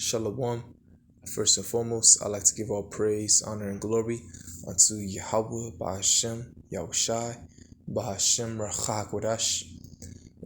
Shalom. First and foremost, I'd like to give all praise, honor, and glory unto Yahweh, Bahashem, Yahushai, Bahashem, Rachakwadash.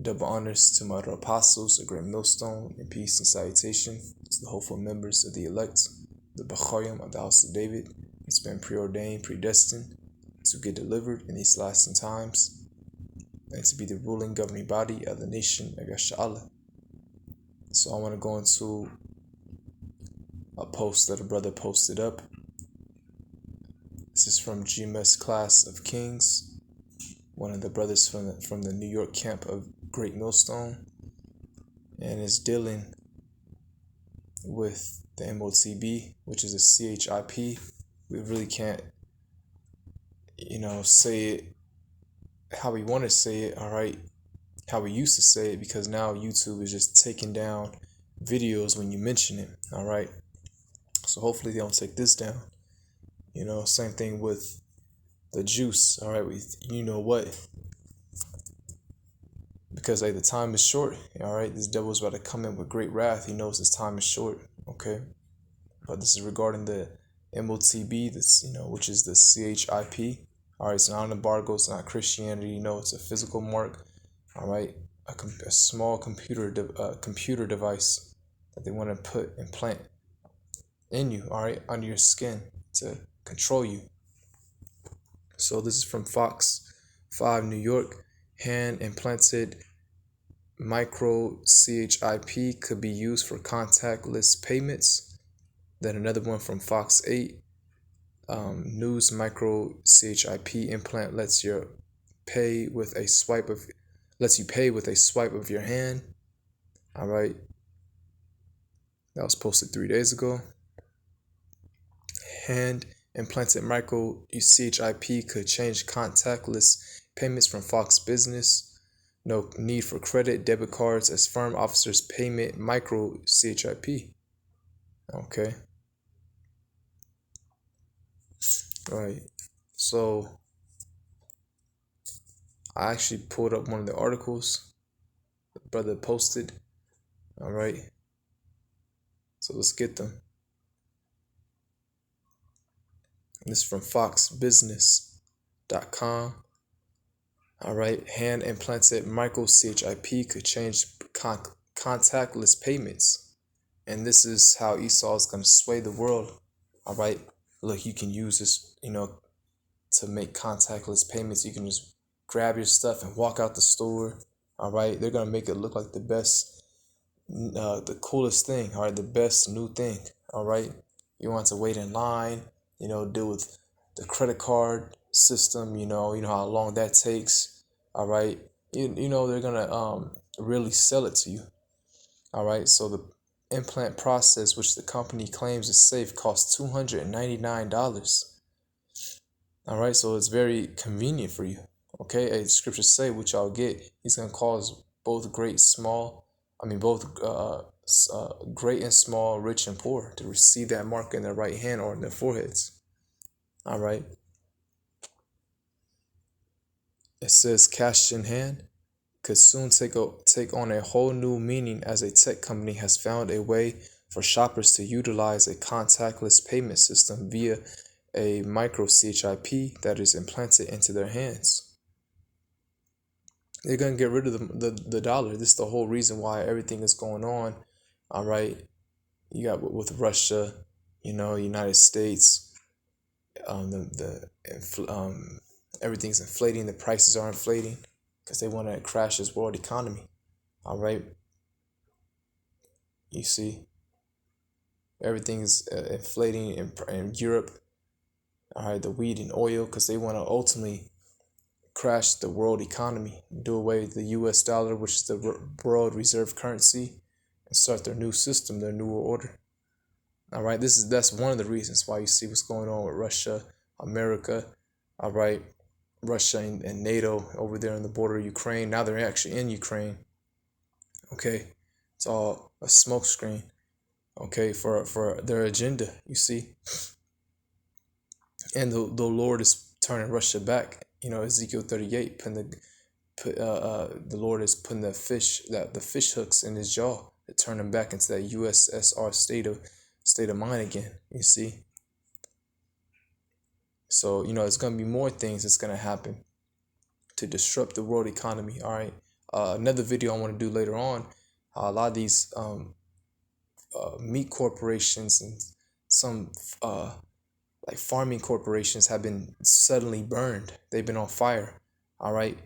Double honors to my apostles, a great millstone, and peace and salutation to the hopeful members of the elect, the Bachayim of the house of David. It's been preordained, predestined to get delivered in these last times and to be the ruling governing body of the nation of Yasha'Allah. So I want to go into a post that a brother posted up. This is from GMS Class of Kings, one of the brothers from the New York camp of Great Millstone, and is dealing with the MOTB, which is a CHIP. We really can't, say it how we want to say it, all right, how we used to say it, because now YouTube is just taking down videos when you mention it, all right? So hopefully they don't take this down. Same thing with the juice, all right? Because the time is short, all right? This devil's about to come in with great wrath. He knows his time is short, okay? But this is regarding the MOTB, which is the CHIP. All right, it's not an embargo, it's not Christianity, it's a physical mark, all right? A small computer device that they want to implant in you, all right, under your skin to control you. So this is from Fox 5 New York. Hand implanted micro CHIP could be used for contactless payments. Then another one from Fox 8. News micro CHIP implant lets you pay with a swipe of your hand. All right. That was posted 3 days ago. Hand implanted micro CHIP could change contactless payments from Fox Business. No need for credit, debit cards as firm officers payment micro CHIP. Okay. All right. So I actually pulled up one of the articles the brother posted. All right. So let's get them. This is from foxbusiness.com. All right. Hand implanted micro CHIP could change contactless payments. And this is how Esau is going to sway the world. All right. Look, you can use this, to make contactless payments. You can just grab your stuff and walk out the store. All right. They're going to make it look like the best, the coolest thing. All right. The best new thing. All right. You want to wait in line. Deal with the credit card system, you know how long that takes. All right. They're going to really sell it to you. All right. So the implant process, which the company claims is safe, costs $299. All right. So it's very convenient for you. Okay. As scriptures say, which I'll get, he's going to cause both great and small, rich and poor to receive that mark in their right hand or in their foreheads. All right. It says cash in hand could soon take on a whole new meaning as a tech company has found a way for shoppers to utilize a contactless payment system via a micro CHIP that is implanted into their hands. They're going to get rid of the dollar. This is the whole reason why everything is going on. All right. You got with Russia, United States. Everything's inflating. The prices are inflating because they want to crash this world economy. All right. You see, everything's inflating in Europe. All right, the wheat and oil, because they want to ultimately crash the world economy, do away with the U.S. dollar, which is the world reserve currency, and start their new system, their new order. All right, that's one of the reasons why you see what's going on with Russia, America. All right, Russia and NATO over there on the border of Ukraine. Now they're actually in Ukraine. Okay, it's all a smokescreen. Okay, for their agenda, you see. And the Lord is turning Russia back. Ezekiel 38, the Lord is putting the fish hooks in his jaw. to turn them back into that USSR state of mind again. You see. So it's gonna be more things that's gonna happen to disrupt the world economy. All right. Another video I want to do later on. A lot of these meat corporations and some like farming corporations have been suddenly burned. They've been on fire. All right.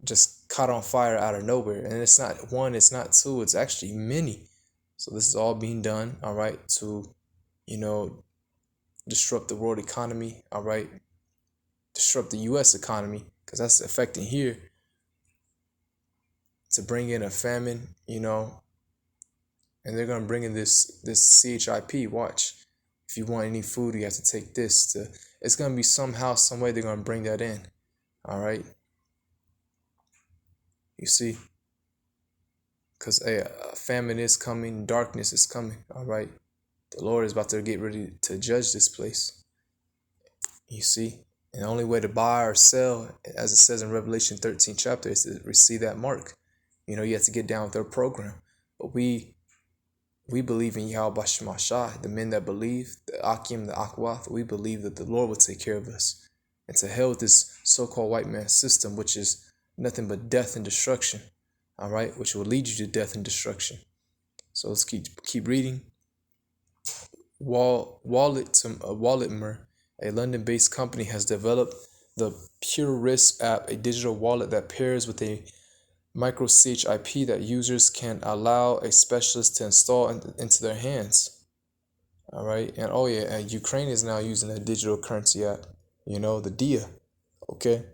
Just caught on fire out of nowhere. And it's not one, it's not two, it's actually many. So this is all being done, all right, to, disrupt the world economy, all right, disrupt the U.S. economy, because that's affecting here, to bring in a famine, and they're going to bring in this CHIP. Watch. If you want any food, you have to take this. It's going to be somehow, some way they're going to bring that in, all right? You see? Because a famine is coming, darkness is coming, all right? The Lord is about to get ready to judge this place. You see? And the only way to buy or sell, as it says in Revelation 13 chapter, is to receive that mark. You have to get down with their program. But we believe in Yahweh Shemashah, the men that believe, the Akim, the Akwath, we believe that the Lord will take care of us. And to hell with this so-called white man system, which is nothing but death and destruction, all right, which will lead you to death and destruction. So let's keep reading. Walletmer, a London-based company, has developed the Pure Risk app, a digital wallet that pairs with a micro CHIP that users can allow a specialist to install into their hands. All right. And and Ukraine is now using a digital currency app, the DIA. Okay.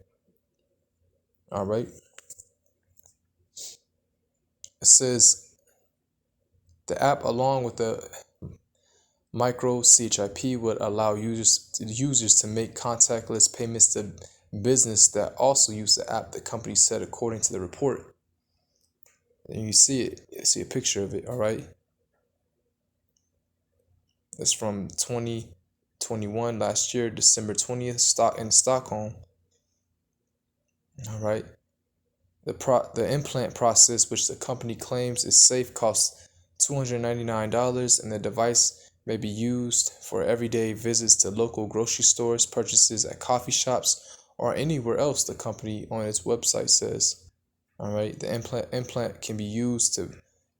All right. It says the app, along with the micro CHIP, would allow users to make contactless payments to business that also use the app, the company said, according to the report. And you see it. You see a picture of it, all right? It's from 2021, last year, December 20th, in Stockholm. All right. The implant process, which the company claims is safe, costs $299, and the device may be used for everyday visits to local grocery stores, purchases at coffee shops, or anywhere else, the company on its website says. All right, the implant can be used to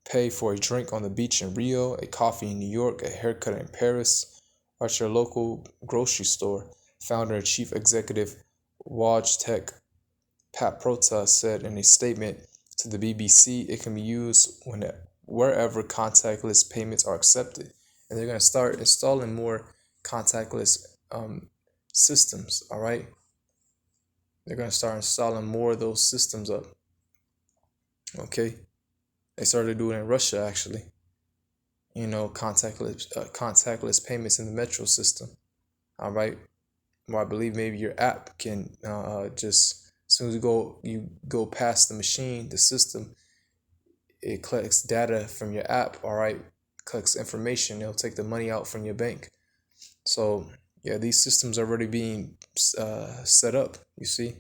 pay for a drink on the beach in Rio, a coffee in New York, a haircut in Paris, or at your local grocery store. Founder and chief executive Wojtek Paprota said in a statement to the BBC, it can be used wherever contactless payments are accepted. And they're going to start installing more contactless systems, all right? They're going to start installing more of those systems up. Okay, they started doing it in Russia, actually. Contactless payments in the metro system. All right, where I believe maybe your app can just, as soon as you go past the machine, the system, it collects data from your app. All right, collects information. It'll take the money out from your bank. So yeah, these systems are already being set up. You see.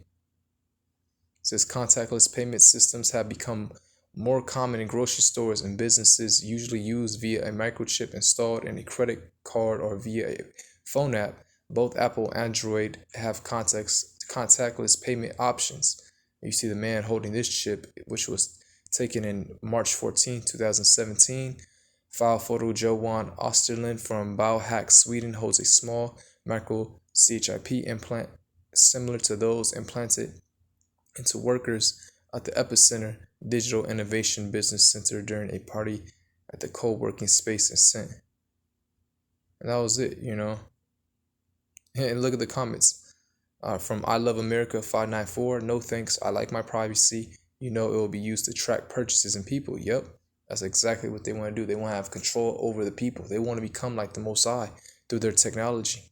Says contactless payment systems have become more common in grocery stores and businesses, usually used via a microchip installed in a credit card or via a phone app. Both Apple and Android have contactless payment options. You see the man holding this chip, which was taken in March 14, 2017. File photo: Johan Osterlund from Biohack, Sweden, holds a small micro CHIP implant similar to those implanted into workers at the Epicenter Digital Innovation Business Center during a party at the co-working space in St. And that was it, And look at the comments from I Love America 594. No thanks. I like my privacy. It will be used to track purchases and people. Yep. That's exactly what they want to do. They want to have control over the people. They want to become like the Most High through their technology.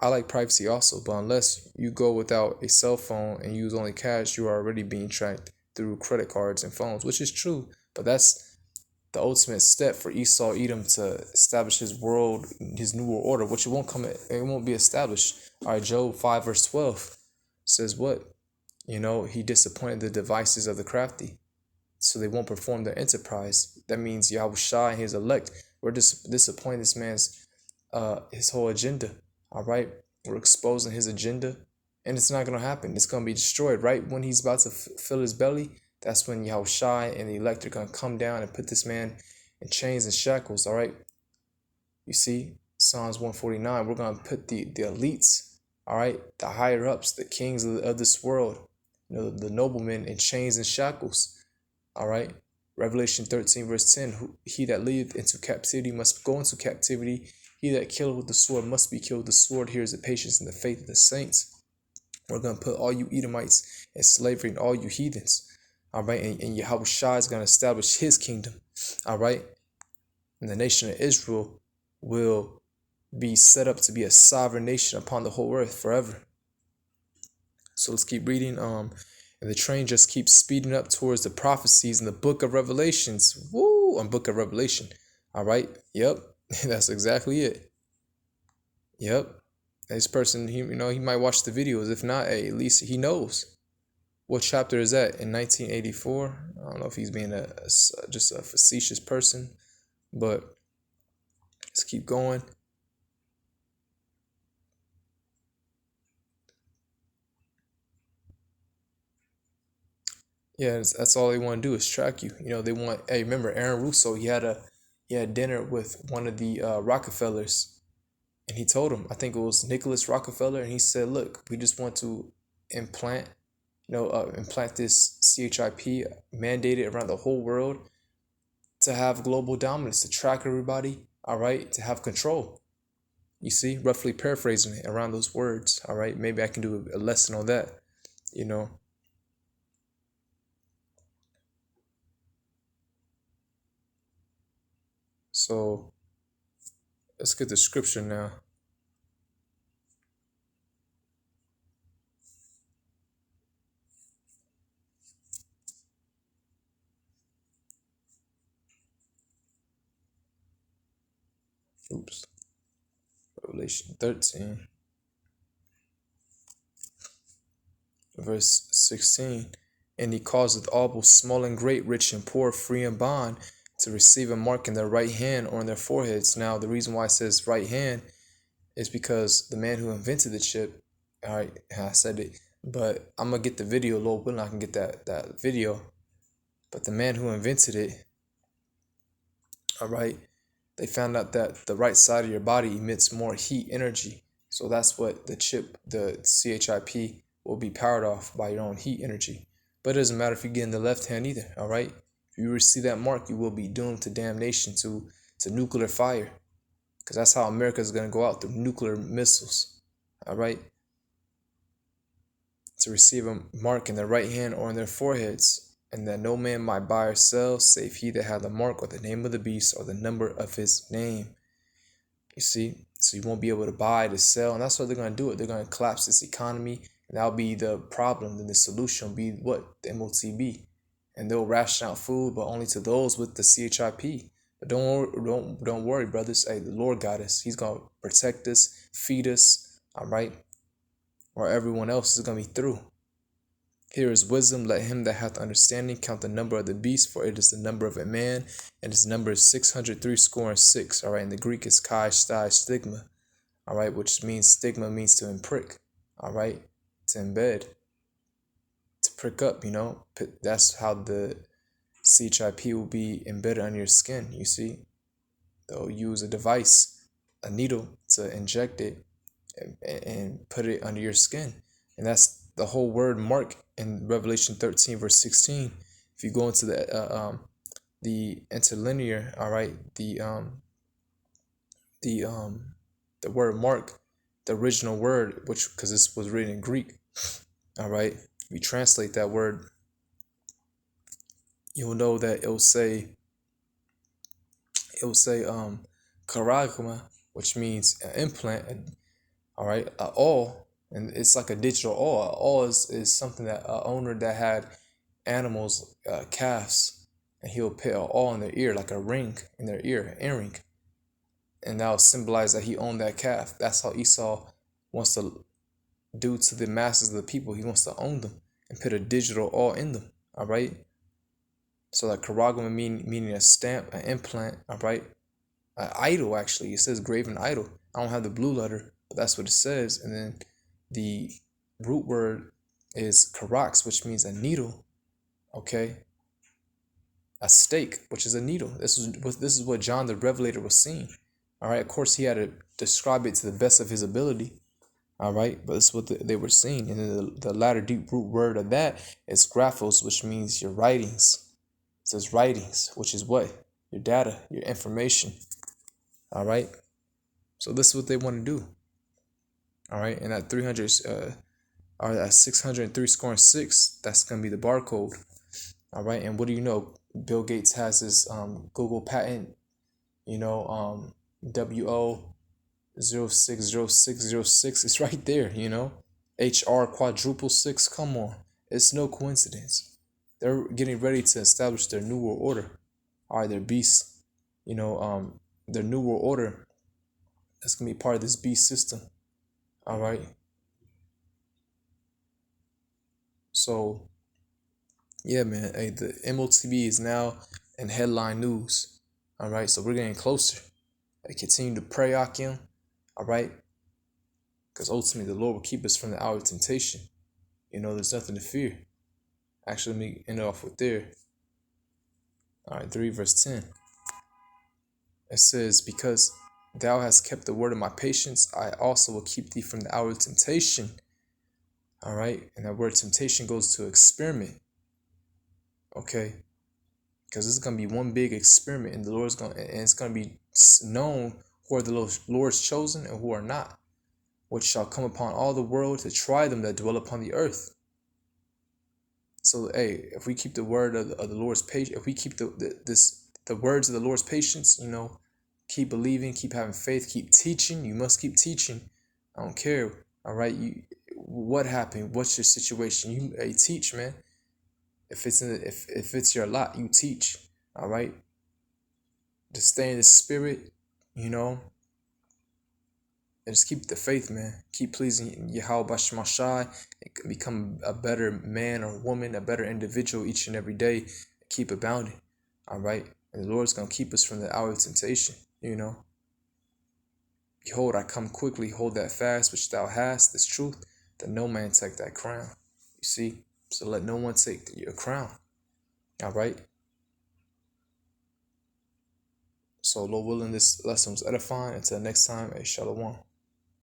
I like privacy also, but unless you go without a cell phone and use only cash, you are already being tracked through credit cards and phones, which is true. But that's the ultimate step for Esau Edom to establish his world, his new world order, which it won't be established. All right, Job 5 verse 12 says what? He disappointed the devices of the crafty. so they won't perform their enterprise. That means Yahushua and his elect, we're disappointing this man's his whole agenda. All right, we're exposing his agenda, and it's not gonna happen. It's gonna be destroyed right when he's about to fill his belly. That's when Yahushua and the elect are gonna come down and put this man in chains and shackles. All right, you see Psalms 149. We're gonna put the elites, all right, the higher ups, the kings of this world, the noblemen in chains and shackles. All right. Revelation 13 verse 10. He that leadeth into captivity must go into captivity. He that killeth with the sword must be killed with the sword. Here is the patience and the faith of the saints. We're going to put all you Edomites in slavery and all you heathens. All right. And Yahushua is going to establish his kingdom. All right. And the nation of Israel will be set up to be a sovereign nation upon the whole earth forever. So let's keep reading. And the train just keeps speeding up towards the prophecies in the book of Revelations. Woo! On book of Revelation. All right. Yep. That's exactly it. Yep. This person, he might watch the videos. If not, hey, at least he knows. What chapter is that? In 1984. I don't know if he's being just a facetious person, but let's keep going. Yeah, that's all they want to do is track you. They want. Hey, remember Aaron Russo? He had dinner with one of the Rockefellers, and he told him, I think it was Nicholas Rockefeller, and he said, "Look, we just want to implant this CHIP, mandated around the whole world to have global dominance, to track everybody. All right, to have control." You see, roughly paraphrasing it around those words. All right, maybe I can do a lesson on that. So let's get the scripture now. Oops. Revelation 13, verse 16. And he causeth all, both small and great, rich and poor, free and bond, to receive a mark in their right hand or in their foreheads. Now, the reason why it says right hand is because the man who invented the chip, all right, I said it, but I'm going to get the video, Lord willing, I can get that video. But the man who invented it, all right, they found out that the right side of your body emits more heat energy. So that's what the chip, the CHIP, will be powered off by your own heat energy. But it doesn't matter if you get in the left hand either, all right? If you receive that mark, you will be doomed to damnation, to nuclear fire. Because that's how America is going to go out, through nuclear missiles, all right? To receive a mark in their right hand or in their foreheads, and that no man might buy or sell, save he that had the mark or the name of the beast or the number of his name. You see? So you won't be able to buy, to sell, and that's what they're going to do. They're going to collapse this economy, and that'll be the problem. Then the solution will be what? The MOTB. And they'll ration out food, but only to those with the CHIP. But don't worry, brothers. Hey, the Lord got us. He's going to protect us, feed us, all right? Or everyone else is going to be through. Here is wisdom. Let him that hath understanding count the number of the beast, for it is the number of a man, and his number is 603 score and 6. All right, in the Greek is kai stai stigma. All right, which means stigma means to imprick. All right, to embed, to prick up. That's how the CHIP will be embedded on your skin. You see, they'll use a device, a needle, to inject it and put it under your skin, and that's the whole word mark in Revelation 13 verse 16. If you go into the interlinear, all right, the word mark, the original word, which, because this was written in Greek, all right, if you translate that word, you'll know that it'll say karagma, which means an implant, all right, all. And it's like a digital awl. Awl is something that an owner that had animals, calves, and he'll put an awl in their ear, like a ring in their ear, an earring. And that will symbolize that he owned that calf. That's how Esau wants to do to the masses of the people. He wants to own them and put a digital awl in them, all right? So like karagma meaning a stamp, an implant, all right? An idol, actually. It says graven idol. I don't have the blue letter, but that's what it says. And then the root word is karax, which means a needle, okay? A stake, which is a needle. This is what John the Revelator was seeing. All right, of course he had to describe it to the best of his ability. All right, but it's what they were seeing. And then the latter deep root word of that is graphos, which means your writings. It says writings, which is what? Your data, your information. All right, so this is what they want to do. All right, and at 300, or at 603 scoring 6, that's going to be the barcode. All right, and what do you know? Bill Gates has his Google patent, WO 060606. It's right there, HR quadruple six. Come on. It's no coincidence. They're getting ready to establish their new world order. All right, their beast, their new world order. That's going to be part of this beast system. All right. So, yeah, man. Hey, the MOTB is now in headline news. All right. So we're getting closer. I continue to pray, Akim. All right. Because ultimately, the Lord will keep us from the hour of temptation. There's nothing to fear. Actually, let me end off with there. All right, 3 verse 10. It says, because thou hast kept the word of my patience, I also will keep thee from the hour of temptation. All right, and that word temptation goes to experiment. Okay, because this is going to be one big experiment, and it's going to be known who are the Lord's chosen and who are not, which shall come upon all the world to try them that dwell upon the earth. So, hey, if we keep the word of the Lord's patience, if we keep the words of the Lord's patience, keep believing, keep having faith, keep teaching. You must keep teaching. I don't care. All right, what happened? What's your situation? You teach, man. If it's your lot, you teach. All right. Just stay in the spirit, and just keep the faith, man. Keep pleasing Yahweh Shemashai and become a better man or woman, a better individual each and every day. Keep abounding. All right. And the Lord's going to keep us from the hour of temptation, Behold, I come quickly. Hold that fast which thou hast, this truth, that no man take thy crown. You see? So let no one take your crown. All right? So, Lord willing, this lesson was edifying. Until next time, Shalom.